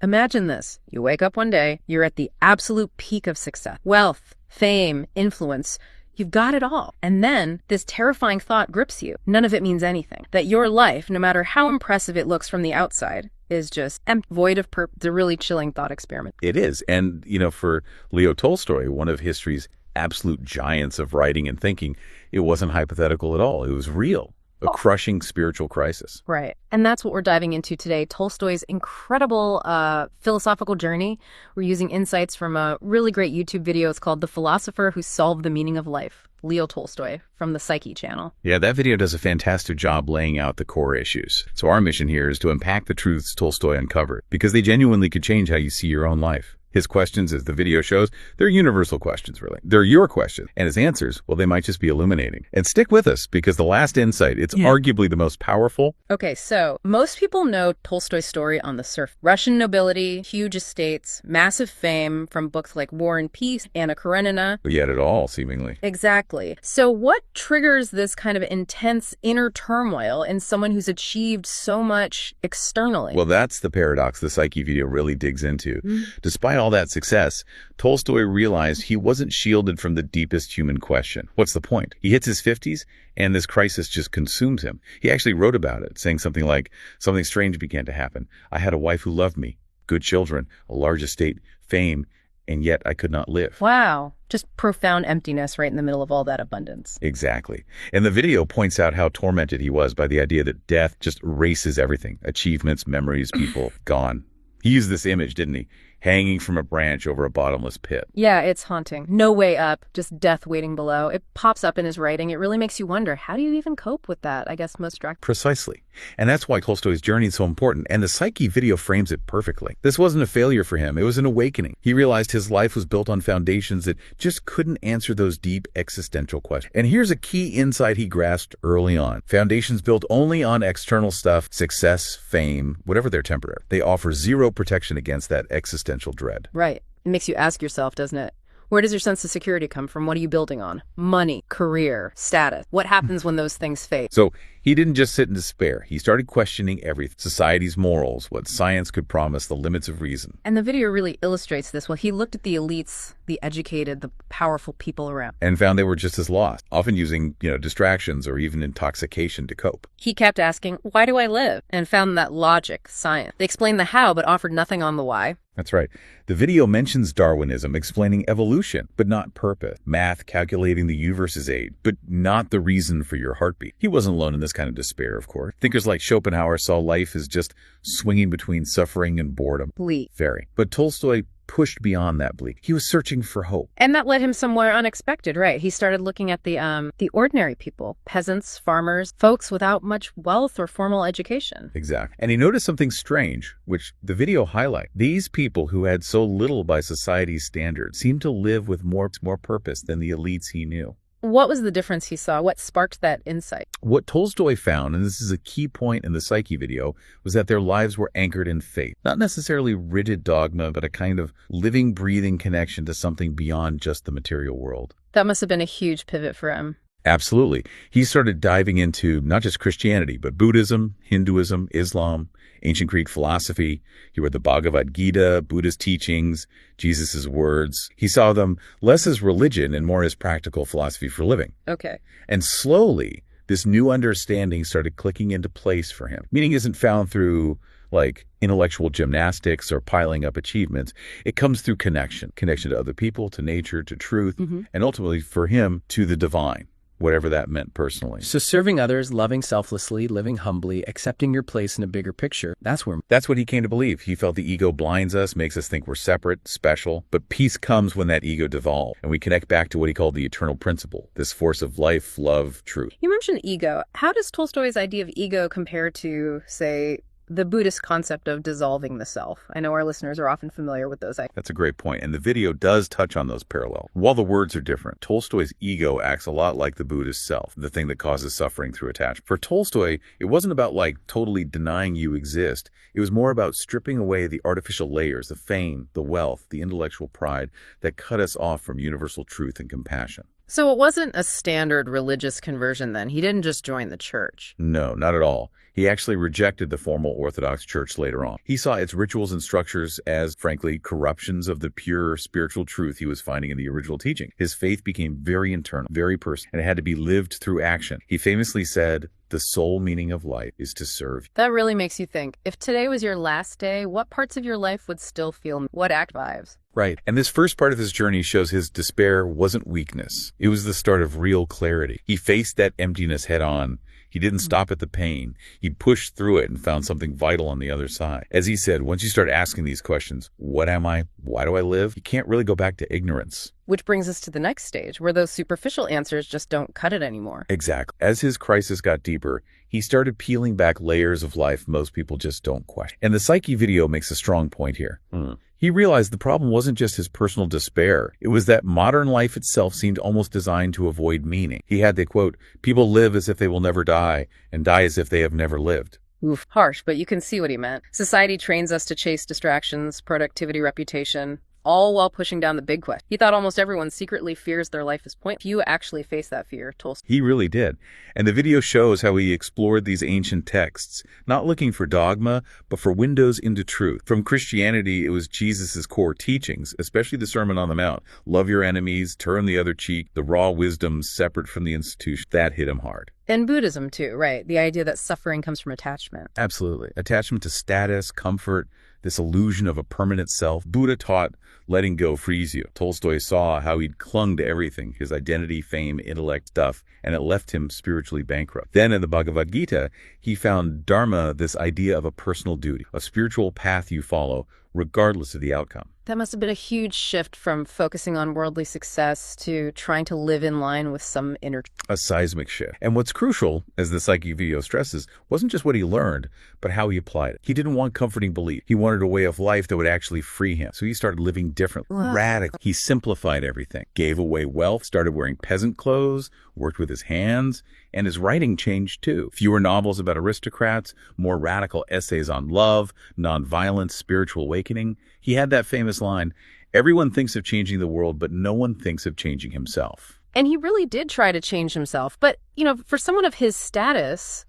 Imagine this. You wake up one day, you're at the absolute peak of success. Wealth, fame, influence. You've got it all. And then this terrifying thought grips you. None of it means anything. That your life, no matter how impressive it looks from the outside, is just empty, void of purpose. It's a really chilling thought experiment. It is. And, for Leo Tolstoy, one of history's absolute giants of writing and thinking, it wasn't hypothetical at all. It was real. A crushing spiritual crisis. Right. And that's what we're diving into today. Tolstoy's incredible philosophical journey. We're using insights from a really great YouTube video. It's called The Philosopher Who Solved the Meaning of Life. Leo Tolstoy from the Psyche channel. Yeah, that video does a fantastic job laying out the core issues. So our mission here is to unpack the truths Tolstoy uncovered, because they genuinely could change how you see your own life. His questions, as the video shows, they're universal questions, really. They're your questions. And his answers, well, they might just be illuminating. And stick with us, because the last insight, it's arguably the most powerful. Okay, so most people know Tolstoy's story on the surface. Russian nobility, huge estates, massive fame from books like War and Peace, Anna Karenina. But yet at all, seemingly. Exactly. So what triggers this kind of intense inner turmoil in someone who's achieved so much externally? Well, that's the paradox the Psyche video really digs into. Despite all that success, Tolstoy realized he wasn't shielded from the deepest human question. What's the point? He hits his 50s, and this crisis just consumes him. He actually wrote about it, saying something like, "Something strange began to happen. I had a wife who loved me, good children, a large estate, fame, and yet I could not live." Wow. Just profound emptiness right in the middle of all that abundance. Exactly. And the video points out how tormented he was by the idea that death just erases everything. Achievements, memories, people, gone. He used this image, didn't he? Hanging from a branch over a bottomless pit. Yeah, it's haunting. No way up, just death waiting below. It pops up in his writing. It really makes you wonder, how do you even cope with that? I guess most direct. Precisely. And that's why Tolstoy's journey is so important. And the Psyche video frames it perfectly. This wasn't a failure for him. It was an awakening. He realized his life was built on foundations that just couldn't answer those deep existential questions. And here's a key insight he grasped early on. Foundations built only on external stuff, success, fame, whatever they're temporary. They offer zero protection against that existential dread. Right. It makes you ask yourself, doesn't it? Where does your sense of security come from? What are you building on? Money, career, status. What happens when those things fade? So he didn't just sit in despair. He started questioning everything. Society's morals, what science could promise, the limits of reason. And the video really illustrates this. Well, he looked at the elites, the educated, the powerful people around. And found they were just as lost, often using, distractions or even intoxication to cope. He kept asking, why do I live? And found that logic, science. They explained the how, but offered nothing on the why. That's right. The video mentions Darwinism, explaining evolution, but not purpose. Math calculating the universe's age, but not the reason for your heartbeat. He wasn't alone in this kind of despair, of course. Thinkers like Schopenhauer saw life as just swinging between suffering and boredom. Bleak. Very. But Tolstoy pushed beyond that bleak. He was searching for hope. And that led him somewhere unexpected, right? He started looking at the ordinary people, peasants, farmers, folks without much wealth or formal education. Exactly. And he noticed something strange, which the video highlights. These people who had so little by society's standards seemed to live with more purpose than the elites he knew. What was the difference he saw? What sparked that insight? What Tolstoy found, and this is a key point in the Psyche video, was that their lives were anchored in faith. Not necessarily rigid dogma, but a kind of living, breathing connection to something beyond just the material world. That must have been a huge pivot for him. Absolutely. He started diving into not just Christianity, but Buddhism, Hinduism, Islam, ancient Greek philosophy. He read the Bhagavad Gita, Buddha's teachings, Jesus' words. He saw them less as religion and more as practical philosophy for living. Okay. And slowly, this new understanding started clicking into place for him. Meaning isn't found through intellectual gymnastics or piling up achievements. It comes through connection to other people, to nature, to truth, and ultimately for him to the divine. Whatever that meant personally. So serving others, loving selflessly, living humbly, accepting your place in a bigger picture, that's what he came to believe. He felt the ego blinds us, makes us think we're separate, special. But peace comes when that ego devolves, and we connect back to what he called the eternal principle, this force of life, love, truth. You mentioned ego. How does Tolstoy's idea of ego compare to, say, the Buddhist concept of dissolving the self? I know our listeners are often familiar with those ideas. That's a great point, and the video does touch on those parallels. While the words are different, Tolstoy's ego acts a lot like the Buddhist self, the thing that causes suffering through attachment. For Tolstoy, it wasn't about totally denying you exist. It was more about stripping away the artificial layers, the fame, the wealth, the intellectual pride that cut us off from universal truth and compassion. So it wasn't a standard religious conversion then. He didn't just join the church. No, not at all. He actually rejected the formal Orthodox Church later on. He saw its rituals and structures as, frankly, corruptions of the pure spiritual truth he was finding in the original teaching. His faith became very internal, very personal, and it had to be lived through action. He famously said, "The sole meaning of life is to serve." That really makes you think. If today was your last day, what parts of your life would still feel what act vibes? Right. And this first part of his journey shows his despair wasn't weakness. It was the start of real clarity. He faced that emptiness head on. He didn't stop at the pain. He pushed through it and found something vital on the other side. As he said, once you start asking these questions, what am I? Why do I live? You can't really go back to ignorance. Which brings us to the next stage, where those superficial answers just don't cut it anymore. Exactly. As his crisis got deeper, he started peeling back layers of life most people just don't question. And the Psyche video makes a strong point here. He realized the problem wasn't just his personal despair. It was that modern life itself seemed almost designed to avoid meaning. He had the quote, "People live as if they will never die and die as if they have never lived." Oof, harsh, but you can see what he meant. Society trains us to chase distractions, productivity, reputation, all while pushing down the big question. He thought almost everyone secretly fears their life is pointless. Few actually face that fear, Tolstoy. He really did. And the video shows how he explored these ancient texts, not looking for dogma, but for windows into truth. From Christianity, it was Jesus' core teachings, especially the Sermon on the Mount. Love your enemies, turn the other cheek, the raw wisdom separate from the institution. That hit him hard. And Buddhism too, right? The idea that suffering comes from attachment. Absolutely. Attachment to status, comfort, this illusion of a permanent self. Buddha taught letting go frees you. Tolstoy saw how he'd clung to everything, his identity, fame, intellect, stuff, and it left him spiritually bankrupt. Then in the Bhagavad Gita, he found Dharma, this idea of a personal duty, a spiritual path you follow, regardless of the outcome. That must have been a huge shift from focusing on worldly success to trying to live in line with some inner... A seismic shift. And what's crucial, as the Psyche video stresses, wasn't just what he learned, but how he applied it. He didn't want comforting belief. He wanted a way of life that would actually free him. So he started living differently, radically. He simplified everything, gave away wealth, started wearing peasant clothes, worked with his hands, and his writing changed too. Fewer novels about aristocrats, more radical essays on love, nonviolence, spiritual awakening. He had that famous line, "Everyone thinks of changing the world, but no one thinks of changing himself." And he really did try to change himself. But, for someone of his status,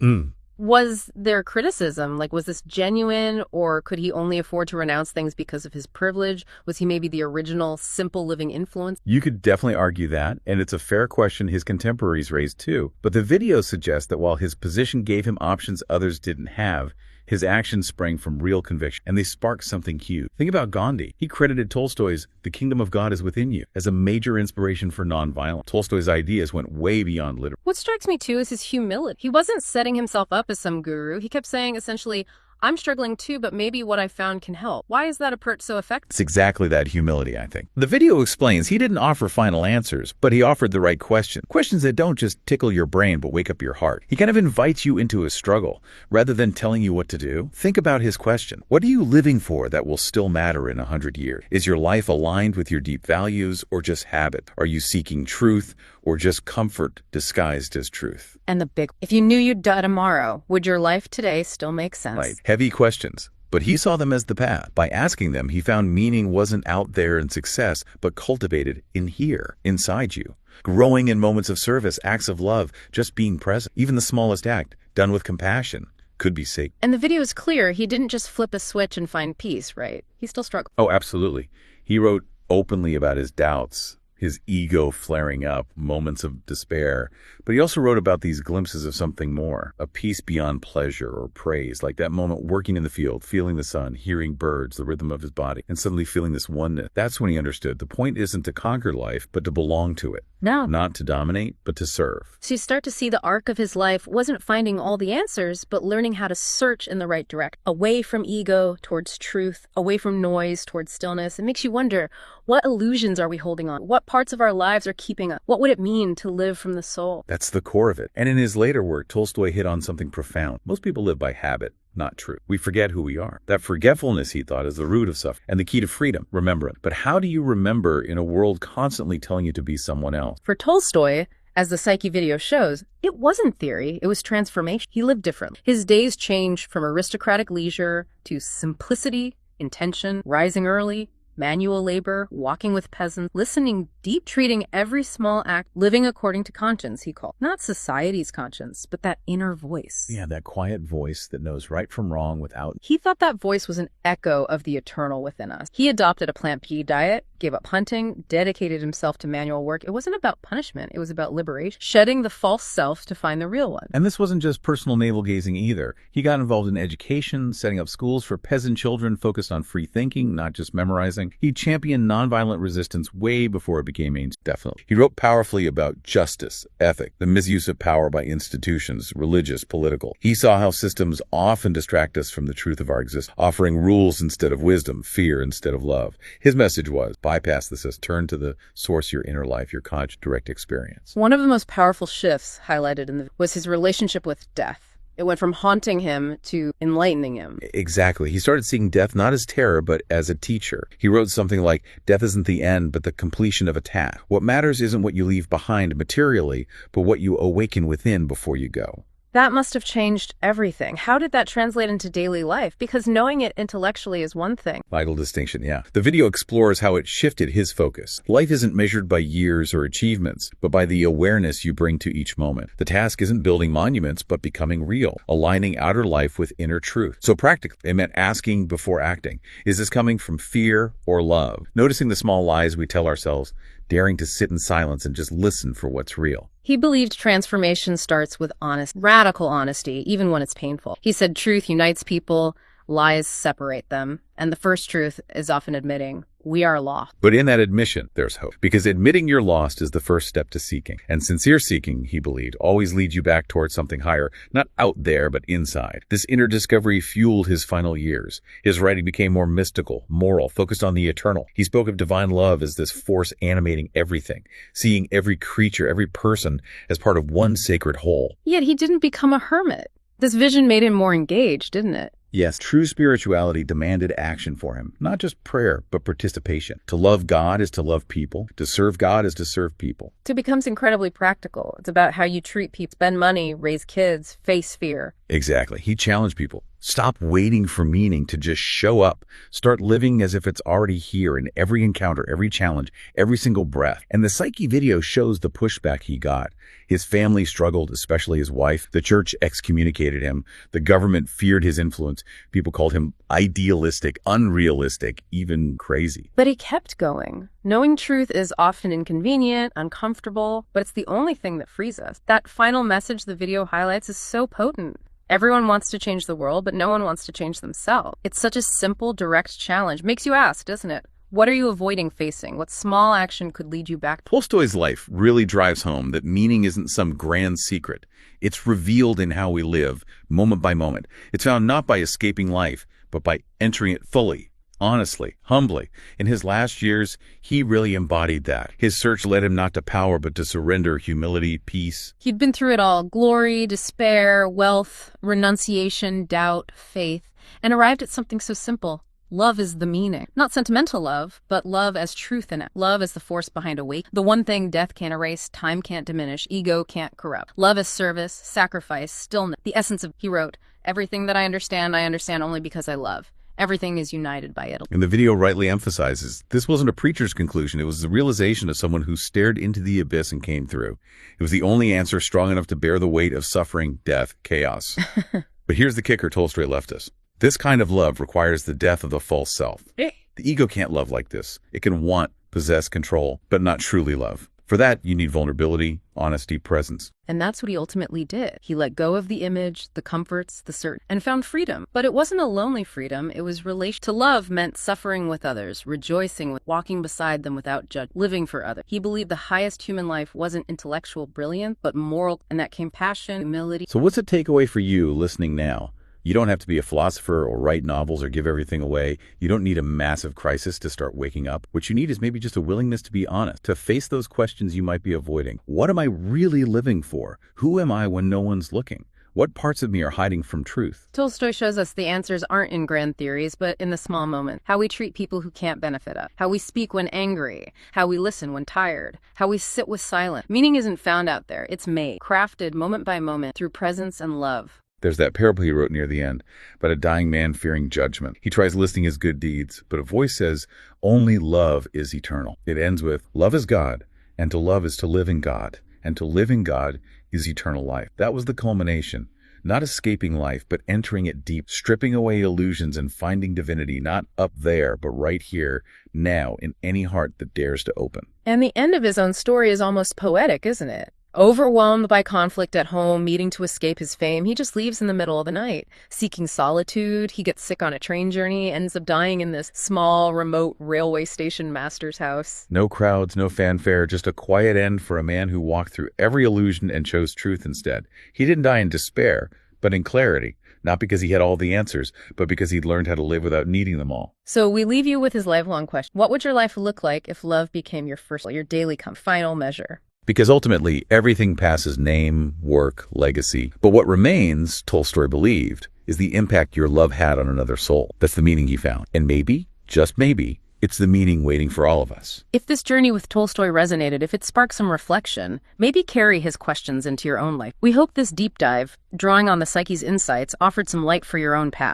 was there criticism? Like, was this genuine, or could he only afford to renounce things because of his privilege? Was he maybe the original simple living influence? You could definitely argue that, and it's a fair question his contemporaries raised too. But the video suggests that while his position gave him options others didn't have, his actions sprang from real conviction, and they sparked something huge. Think about Gandhi. He credited Tolstoy's "The Kingdom of God is Within You" as a major inspiration for nonviolence. Tolstoy's ideas went way beyond literature. What strikes me, too, is his humility. He wasn't setting himself up as some guru. He kept saying, essentially, I'm struggling too, but maybe what I found can help. Why is that approach so effective? It's exactly that humility, I think. The video explains he didn't offer final answers, but he offered the right questions. Questions that don't just tickle your brain, but wake up your heart. He kind of invites you into a struggle, rather than telling you what to do. Think about his question. What are you living for that will still matter in 100 years? Is your life aligned with your deep values, or just habit? Are you seeking truth, or just comfort disguised as truth? And the big, if you knew you'd die tomorrow, would your life today still make sense? Right. Heavy questions. But he saw them as the path. By asking them, he found meaning wasn't out there in success, but cultivated in here, inside you. Growing in moments of service, acts of love, just being present. Even the smallest act, done with compassion, could be sacred. And the video is clear. He didn't just flip a switch and find peace, right? He still struggled. Oh, absolutely. He wrote openly about his doubts, his ego flaring up, moments of despair. But he also wrote about these glimpses of something more, a peace beyond pleasure or praise, like that moment working in the field, feeling the sun, hearing birds, the rhythm of his body, and suddenly feeling this oneness. That's when he understood the point isn't to conquer life, but to belong to it. No. Not to dominate, but to serve. So you start to see the arc of his life wasn't finding all the answers, but learning how to search in the right direction. Away from ego towards truth, away from noise towards stillness. It makes you wonder, what illusions are we holding on? What parts of our lives are keeping us? What would it mean to live from the soul? That's the core of it. And in his later work, Tolstoy hit on something profound. Most people live by habit, not truth. We forget who we are. That forgetfulness, he thought, is the root of suffering and the key to freedom, remembrance. But how do you remember in a world constantly telling you to be someone else? For Tolstoy, as the Psyche video shows, it wasn't theory, it was transformation. He lived differently. His days changed from aristocratic leisure to simplicity, intention, rising early, manual labor, walking with peasants, listening deep, treating every small act, living according to conscience, he called. Not society's conscience, but that inner voice. Yeah, that quiet voice that knows right from wrong without... He thought that voice was an echo of the eternal within us. He adopted a plant-based diet, gave up hunting, dedicated himself to manual work. It wasn't about punishment. It was about liberation, shedding the false self to find the real one. And this wasn't just personal navel-gazing either. He got involved in education, setting up schools for peasant children focused on free thinking, not just memorizing. He championed nonviolent resistance way before it became mainstream. Definitely. He wrote powerfully about justice, ethic, the misuse of power by institutions, religious, political. He saw how systems often distract us from the truth of our existence, offering rules instead of wisdom, fear instead of love. His message was, bypass the system, turn to the source of your inner life, your conscious, direct experience. One of the most powerful shifts highlighted was his relationship with death. It went from haunting him to enlightening him. Exactly. He started seeing death not as terror, but as a teacher. He wrote something like, death isn't the end, but the completion of a task. What matters isn't what you leave behind materially, but what you awaken within before you go. That must have changed everything. How did that translate into daily life? Because knowing it intellectually is one thing. Vital distinction, yeah. The video explores how it shifted his focus. Life isn't measured by years or achievements, but by the awareness you bring to each moment. The task isn't building monuments, but becoming real, aligning outer life with inner truth. So practically, it meant asking before acting. Is this coming from fear or love? Noticing the small lies we tell ourselves, daring to sit in silence and just listen for what's real. He believed transformation starts with radical honesty, even when it's painful. He said truth unites people, lies separate them, and the first truth is often admitting we are lost. But in that admission, there's hope, because admitting you're lost is the first step to seeking. And sincere seeking, he believed, always leads you back towards something higher, not out there, but inside. This inner discovery fueled his final years. His writing became more mystical, moral, focused on the eternal. He spoke of divine love as this force animating everything, seeing every creature, every person as part of one sacred whole. Yet he didn't become a hermit. This vision made him more engaged, didn't it? Yes, true spirituality demanded action for him, not just prayer, but participation. To love God is to love people. To serve God is to serve people. It becomes incredibly practical. It's about how you treat people, spend money, raise kids, face fear. Exactly. He challenged people. Stop waiting for meaning to just show up. Start living as if it's already here in every encounter, every challenge, every single breath. And the Psyche video shows the pushback he got. His family struggled, especially his wife. The church excommunicated him. The government feared his influence. People called him idealistic, unrealistic, even crazy. But he kept going. Knowing truth is often inconvenient, uncomfortable, but it's the only thing that frees us. That final message the video highlights is so potent. Everyone wants to change the world, but no one wants to change themselves. It's such a simple, direct challenge. Makes you ask, doesn't it? What are you avoiding facing? What small action could lead you back? Tolstoy's life really drives home that meaning isn't some grand secret. It's revealed in how we live, moment by moment. It's found not by escaping life, but by entering it fully, honestly, humbly. In his last years, he really embodied that. His search led him not to power, but to surrender, humility, peace. He'd been through it all: glory, despair, wealth, renunciation, doubt, faith, and arrived at something so simple. Love is the meaning. Not sentimental love, but love as truth in it. Love as the force behind awake. The one thing death can't erase, time can't diminish, ego can't corrupt. Love as service, sacrifice, stillness. The essence of, he wrote, everything that I understand only because I love. Everything is united by it. And the video rightly emphasizes, this wasn't a preacher's conclusion. It was the realization of someone who stared into the abyss and came through. It was the only answer strong enough to bear the weight of suffering, death, chaos. But here's the kicker Tolstoy left us. This kind of love requires the death of the false self. The ego can't love like this. It can want, possess, control, but not truly love. For that, you need vulnerability, honesty, presence. And that's what he ultimately did. He let go of the image, the comforts, the certain, and found freedom. But it wasn't a lonely freedom. It was relation. To love meant suffering with others, rejoicing with, walking beside them without judgment, living for others. He believed the highest human life wasn't intellectual brilliance, but moral, and that came passion, humility. So what's the takeaway for you listening now? You don't have to be a philosopher or write novels or give everything away. You don't need a massive crisis to start waking up. What you need is maybe just a willingness to be honest, to face those questions you might be avoiding. What am I really living for? Who am I when no one's looking? What parts of me are hiding from truth? Tolstoy shows us the answers aren't in grand theories, but in the small moments. How we treat people who can't benefit us. How we speak when angry. How we listen when tired. How we sit with silence. Meaning isn't found out there. It's made, crafted moment by moment through presence and love. There's that parable he wrote near the end about a dying man fearing judgment. He tries listing his good deeds, but a voice says, only love is eternal. It ends with, love is God, and to love is to live in God, and to live in God is eternal life. That was the culmination. Not escaping life, but entering it deep, stripping away illusions and finding divinity not up there, but right here, now, in any heart that dares to open. And the end of his own story is almost poetic, isn't it? Overwhelmed by conflict at home, needing to escape his fame, he just leaves in the middle of the night. Seeking solitude, he gets sick on a train journey, ends up dying in this small, remote railway station master's house. No crowds, no fanfare, just a quiet end for a man who walked through every illusion and chose truth instead. He didn't die in despair, but in clarity. Not because he had all the answers, but because he'd learned how to live without needing them all. So we leave you with his lifelong question. What would your life look like if love became your daily final measure? Because ultimately, everything passes name, work, legacy. But what remains, Tolstoy believed, is the impact your love had on another soul. That's the meaning he found. And maybe, just maybe, it's the meaning waiting for all of us. If this journey with Tolstoy resonated, if it sparked some reflection, maybe carry his questions into your own life. We hope this deep dive, drawing on the psyche's insights, offered some light for your own path.